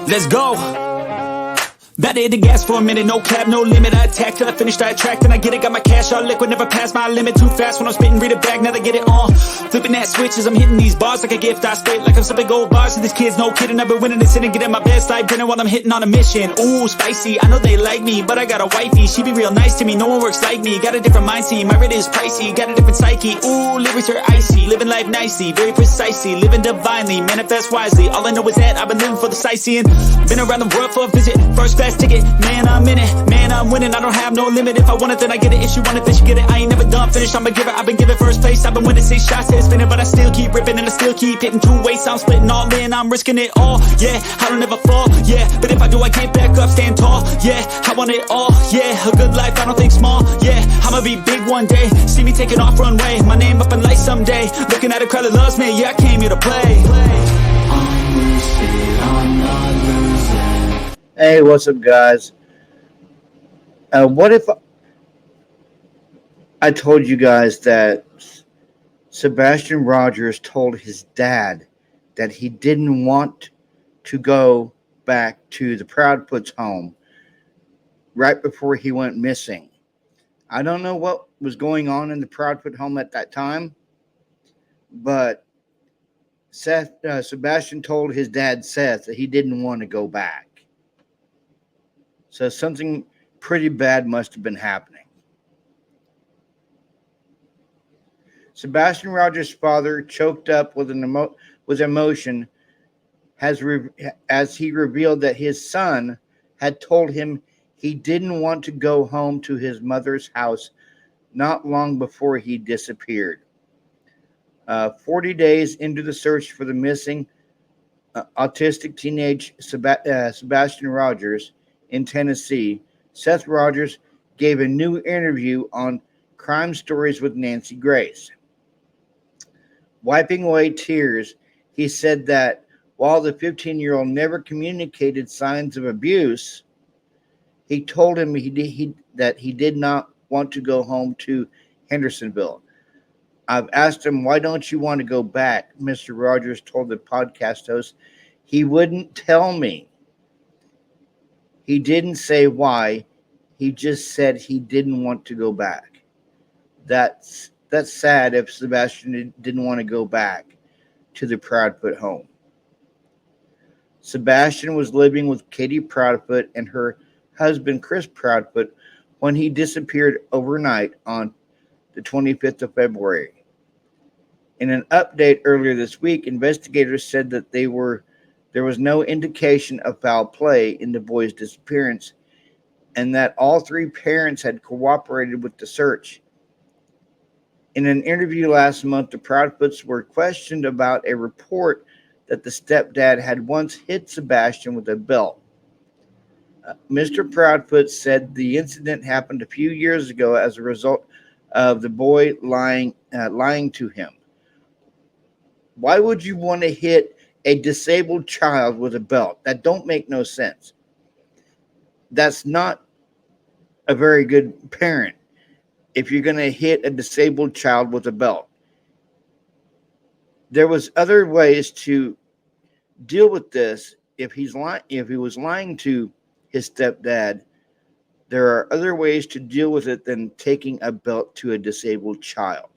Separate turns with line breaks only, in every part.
Let's go. About to hit the gas for a minute, no cap, no limit. I attack till I finish, I attract, and I get it. Got my cash all liquid, never pass my limit. Too fast when I'm spitting, read it back, now they get it on. Flipping that switch as I'm hitting these bars like a gift. I spit like I'm sipping gold bars, and these kids, no kidding. I've been winning this and getting my best life dinner while I'm hitting on a mission. Ooh, spicy, I know they like me, but I got a wifey. She be real nice to me, no one works like me. Got a different mindset, my rate is pricey. Got a different psyche, ooh, lyrics are icy. Living life nicely, very precisely. Living divinely, manifest wisely. All I know is that I've been living for the sightseeing. Been around the world for a visit, first class ticket. Man, I'm in it, man, I'm winning. I don't have no limit. If I want it, then I get it. If she want it, then she get it. I ain't never done finished, I'm a giver. I've been giving first place. I've been winning 6 shots, head spinning, but I still keep ripping and I still keep hitting 2 ways. I'm splitting all in, I'm risking it all. Yeah, I don't ever fall. Yeah, but if I do, I can't back up, stand tall. Yeah, I want it all. Yeah, a good life, I don't think small. Yeah, I'ma be big one day. See me taking off runway. My name up in lights someday. Looking at a crowd that loves me. Yeah, I came here to play.
I'm lucid, I'm not losing.
Hey, what's up, guys? What if I told you guys that Sebastian Rogers told his dad that he didn't want to go back to the Proudfoot's home right before he went missing? I don't know what was going on in the Proudfoot home at that time, but Sebastian told his dad, Seth, that he didn't want to go back. So something pretty bad must have been happening. Sebastian Rogers' father, choked up with emotion, as he revealed that his son had told him he didn't want to go home to his mother's house not long before he disappeared. 40 days into the search for the missing autistic teenage Sebastian Rogers in Tennessee, Seth Rogers gave a new interview on Crime Stories with Nancy Grace. Wiping away tears, he said that while the 15-year-old never communicated signs of abuse, he told him that he did not want to go home to Hendersonville. I've asked him, why don't you want to go back? Mr. Rogers told the podcast host. He wouldn't tell me. He didn't say why. He just said he didn't want to go back. That's sad if Sebastian didn't want to go back to the Proudfoot home. Sebastian was living with Katie Proudfoot and her husband, Chris Proudfoot, when he disappeared overnight on the 25th of February. In an update earlier this week, investigators said that there was no indication of foul play in the boy's disappearance and that all 3 parents had cooperated with the search. In an interview last month, the Proudfoots were questioned about a report that the stepdad had once hit Sebastian with a belt. Mr. Proudfoot said the incident happened a few years ago as a result of the boy lying to him. Why would you want to hit a disabled child with a belt? That don't make no sense. That's not a very good parent if you're going to hit a disabled child with a belt. There was other ways to deal with this. If he was lying to his stepdad, there are other ways to deal with it than taking a belt to a disabled child.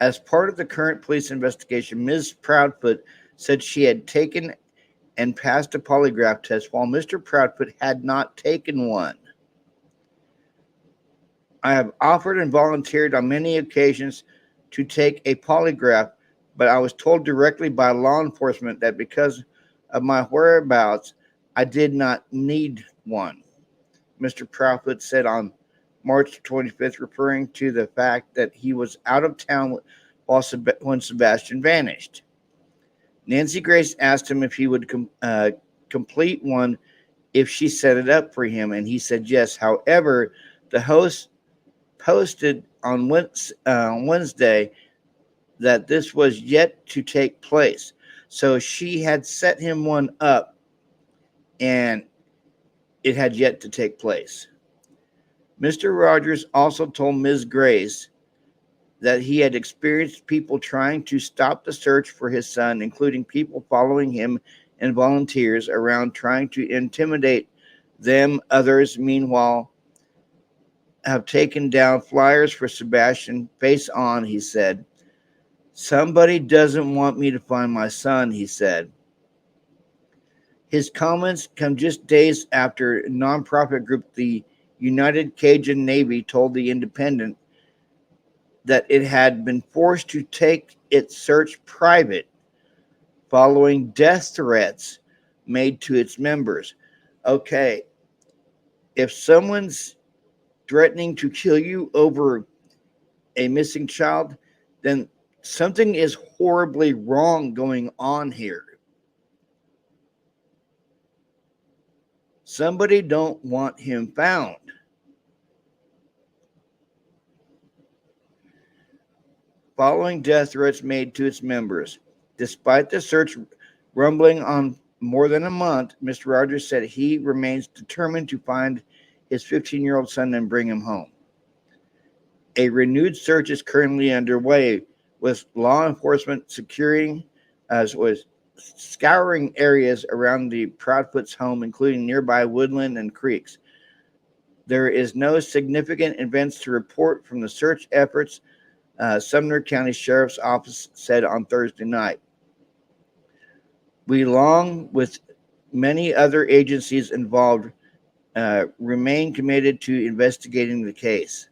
As part of the current police investigation, Ms. Proudfoot said she had taken and passed a polygraph test while Mr. Proudfoot had not taken one. I have offered and volunteered on many occasions to take a polygraph, but I was told directly by law enforcement that because of my whereabouts, I did not need one, Mr. Proudfoot said on March 25th, referring to the fact that he was out of town when Sebastian vanished. Nancy Grace asked him if he would complete one if she set it up for him, and he said yes. However, the host posted on Wednesday that this was yet to take place. So she had set him one up, and it had yet to take place. Mr. Rogers also told Ms. Grace that he had experienced people trying to stop the search for his son, including people following him and volunteers around trying to intimidate them. Others, meanwhile, have taken down flyers for Sebastian face on, he said. Somebody doesn't want me to find my son, he said. His comments come just days after nonprofit group the United Cajun Navy told The Independent that it had been forced to take its search private following death threats made to its members. Okay, if someone's threatening to kill you over a missing child, then something is horribly wrong going on here. Somebody don't want him found. Following death threats made to its members. Despite the search rumbling on more than a month, Mr. Rogers said he remains determined to find his 15-year-old son and bring him home. A renewed search is currently underway, with law enforcement scouring areas around the Proudfoot's home, including nearby woodland and creeks. There is no significant events to report from the search efforts, Sumner County Sheriff's Office said on Thursday night. We, along with many other agencies involved, remain committed to investigating the case.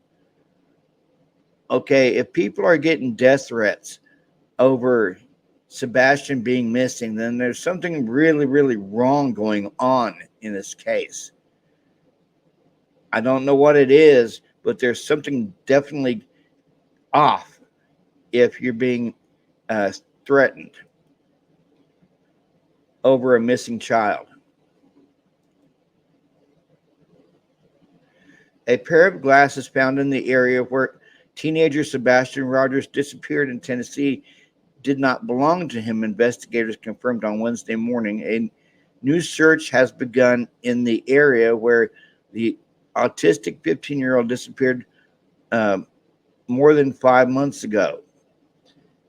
Okay, if people are getting death threats over Sebastian being missing, then there's something really, really wrong going on in this case. I don't know what it is, but there's something definitely off if you're being threatened over a missing child. A pair of glasses found in the area where teenager Sebastian Rogers disappeared in Tennessee did not belong to him, investigators confirmed on Wednesday morning. A new search has begun in the area where the autistic 15-year-old disappeared more than 5 months ago.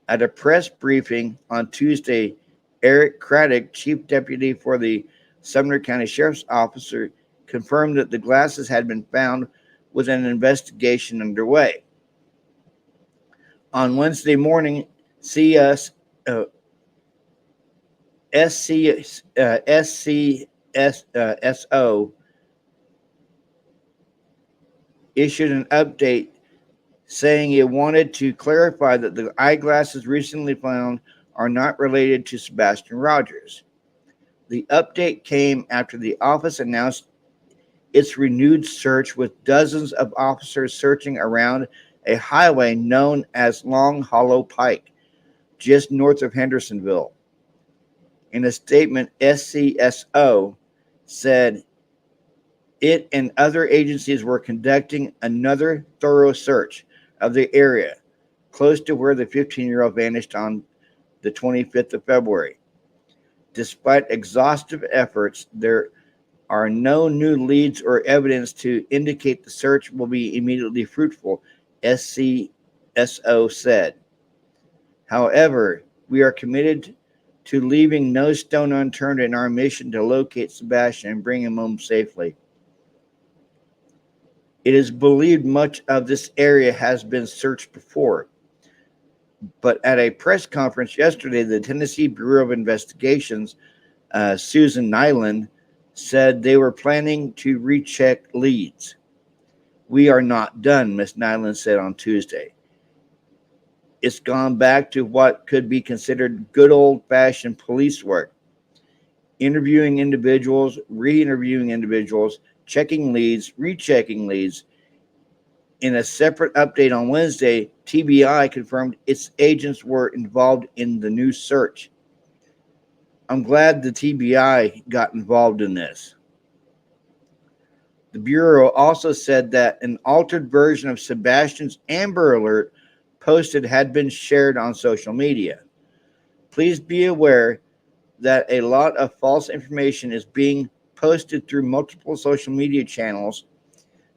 At a press briefing on Tuesday, Eric Craddock, chief deputy for the Sumner County Sheriff's Office, confirmed that the glasses had been found with an investigation underway. On Wednesday morning, SCSO issued an update saying it wanted to clarify that the eyeglasses recently found are not related to Sebastian Rogers. The update came after the office announced its renewed search, with dozens of officers searching around a highway known as Long Hollow Pike, just north of Hendersonville. In a statement, SCSO said it and other agencies were conducting another thorough search of the area close to where the 15-year-old vanished on the 25th of February. Despite exhaustive efforts, there are no new leads or evidence to indicate the search will be immediately fruitful, SCSO said. However, we are committed to leaving no stone unturned in our mission to locate Sebastian and bring him home safely. It is believed much of this area has been searched before, but at a press conference yesterday, the Tennessee Bureau of Investigation's Susan Nyland said they were planning to recheck leads. We are not done, Ms. Nyland said on Tuesday. It's gone back to what could be considered good old-fashioned police work. Interviewing individuals, re-interviewing individuals, checking leads, rechecking leads. In a separate update on Wednesday, TBI confirmed its agents were involved in the new search. I'm glad the TBI got involved in this. The Bureau also said that an altered version of Sebastian's Amber Alert posted had been shared on social media. Please be aware that a lot of false information is being posted through multiple social media channels,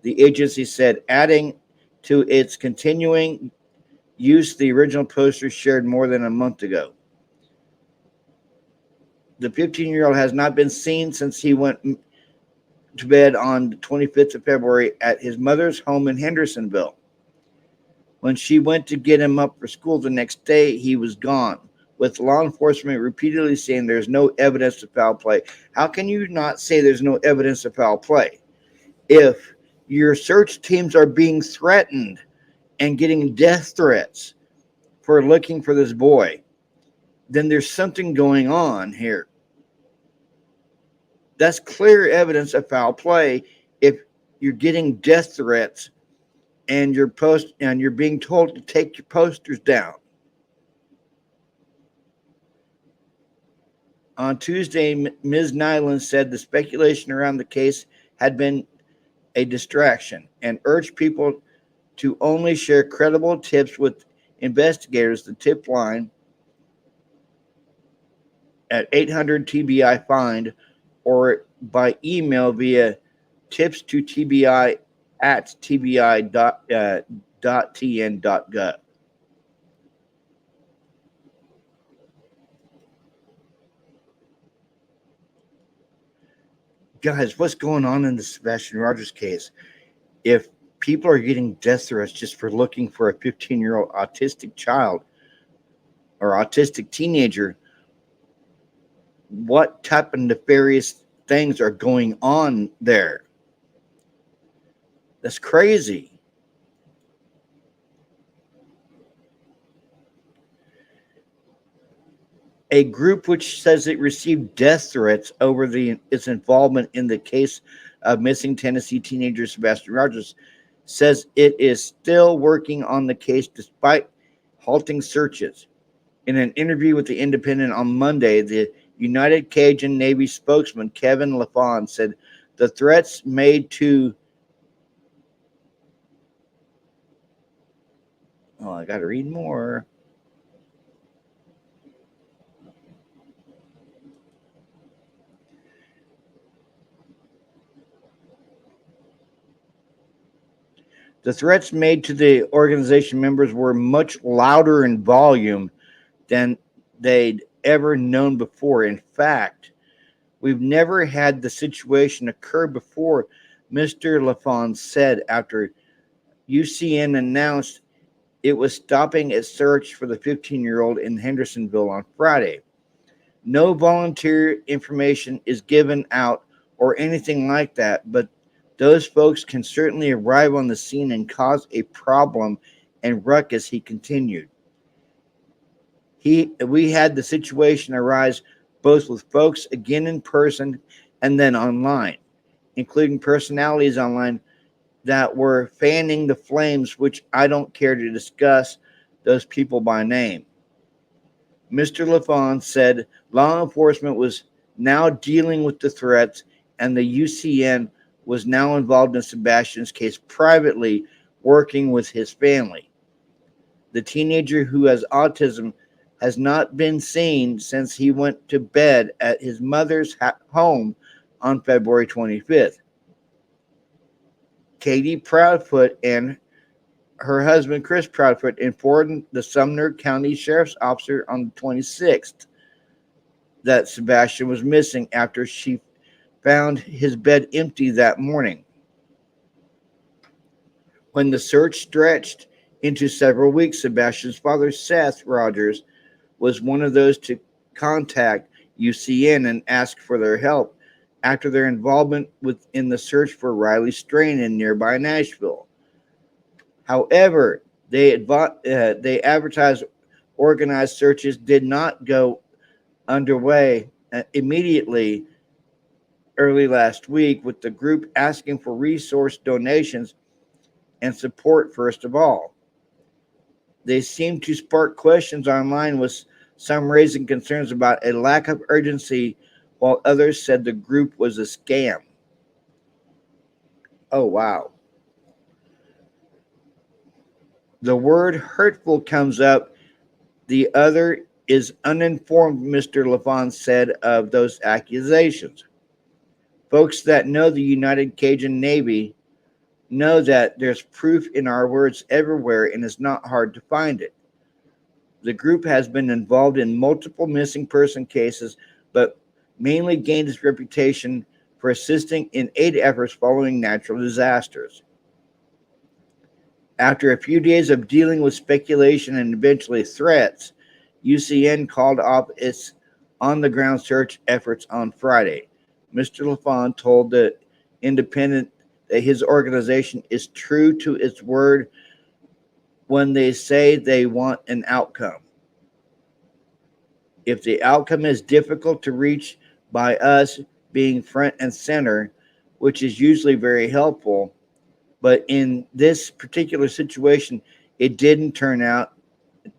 the agency said, adding to its continuing used the original poster shared more than a month ago. The 15-year-old has not been seen since he went to bed on the 25th of February at his mother's home in Hendersonville. When she went to get him up for school the next day, he was gone, with law enforcement repeatedly saying there's no evidence of foul play. How can you not say there's no evidence of foul play if your search teams are being threatened and getting death threats for looking for this boy? Then there's something going on here. That's clear evidence of foul play if you're getting death threats and you're being told to take your posters down. On Tuesday, Ms. Nyland said the speculation around the case had been a distraction and urged people to only share credible tips with investigators. The tip line at 800 TBI find or by email via tips to TBI at tbi.tn.gov. Guys, what's going on in the Sebastian Rogers case? If people are getting death threats just for looking for a 15-year-old autistic child or autistic teenager, what type of nefarious things are going on there? That's crazy. A group which says it received death threats over its involvement in the case of missing Tennessee teenager Sebastian Rogers says it is still working on the case despite halting searches. In an interview with The Independent on Monday, the United Cajun Navy spokesman Kevin LaFawn said the threats made to I got to read more. The threats made to the organization members were much louder in volume than they'd ever known before. In fact, we've never had the situation occur before, Mr. LaFawn said after UCN announced it was stopping its search for the 15-year-old in Hendersonville on Friday. No volunteer information is given out or anything like that, but those folks can certainly arrive on the scene and cause a problem and ruckus, he continued. We had the situation arise both with folks again in person and then online, including personalities online that were fanning the flames, which I don't care to discuss those people by name. Mr. LaFawn said law enforcement was now dealing with the threats and the UCN was now involved in Sebastian's case privately, working with his family. The teenager who has autism has not been seen since he went to bed at his mother's home on February 25th. Katie Proudfoot and her husband, Chris Proudfoot, informed the Sumner County Sheriff's Officer on the 26th that Sebastian was missing after she found his bed empty that morning. When the search stretched into several weeks, Sebastian's father, Seth Rogers, was one of those to contact UCN and ask for their help after their involvement in the search for Riley Strain in nearby Nashville. However, they advertised organized searches did not go underway immediately early last week, with the group asking for resource donations and support first of all. They seemed to spark questions online, with some raising concerns about a lack of urgency, while others said the group was a scam. Oh, wow. The word hurtful comes up. The other is uninformed, Mr. LaFawn said of those accusations. Folks that know the United Cajun Navy know that there's proof in our words everywhere and it's not hard to find it. The group has been involved in multiple missing person cases, but mainly gained its reputation for assisting in aid efforts following natural disasters. After a few days of dealing with speculation and eventually threats, UCN called off its on-the-ground search efforts on Friday. Mr. LaFawn told the Independent that his organization is true to its word when they say they want an outcome. If the outcome is difficult to reach by us being front and center, which is usually very helpful, but in this particular situation, it didn't turn out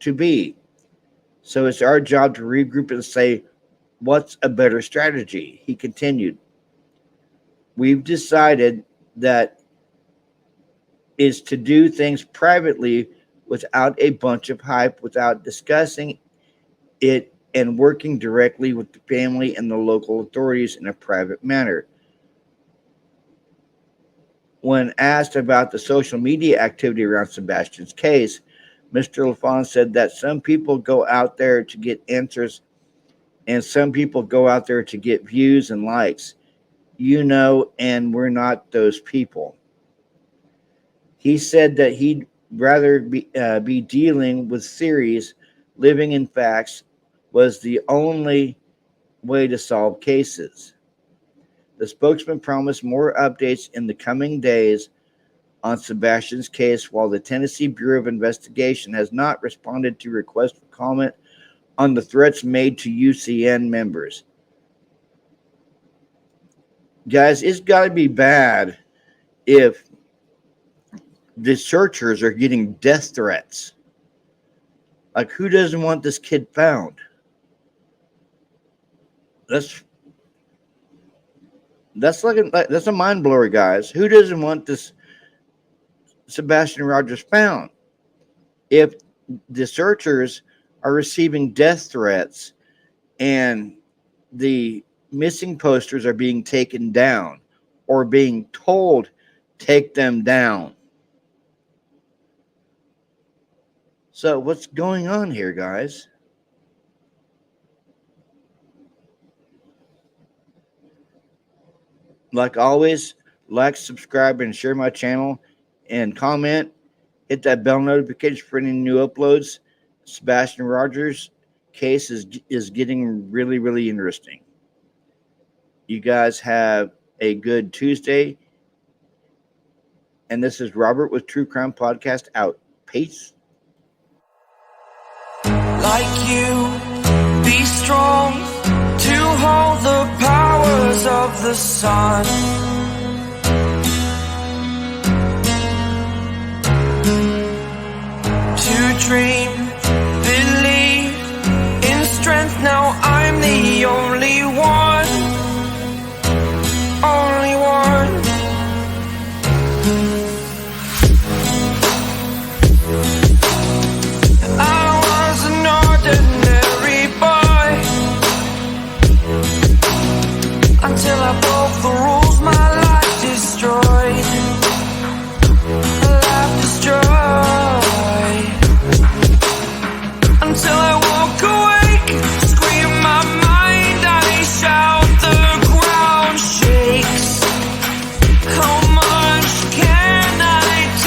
to be. So it's our job to regroup and say, what's a better strategy? He continued. We've decided that is to do things privately without a bunch of hype, without discussing it and working directly with the family and the local authorities in a private manner. When asked about the social media activity around Sebastian's case, Mr. LaFawn said that some people go out there to get answers and some people go out there to get views and likes. You know, and we're not those people. He said that he'd rather be dealing with theories. Living in facts was the only way to solve cases. The spokesman promised more updates in the coming days on Sebastian's case, while the Tennessee Bureau of Investigation has not responded to requests for comment on the threats made to UCN members. Guys, it's got to be bad if the searchers are getting death threats. Like, who doesn't want this kid found? That's a mind blower, guys. Who doesn't want this Sebastian Rogers found? If the searchers are receiving death threats and the missing posters are being taken down or being told take them down. So what's going on here, guys? Like always, like, subscribe, and share my channel, and comment. Hit that bell notification for any new uploads. Sebastian Rogers case is getting really, really interesting. You guys have a good Tuesday. And this is Robert with True Crime Podcast out. Peace.
Like you, be strong to hold the powers of the sun. To dream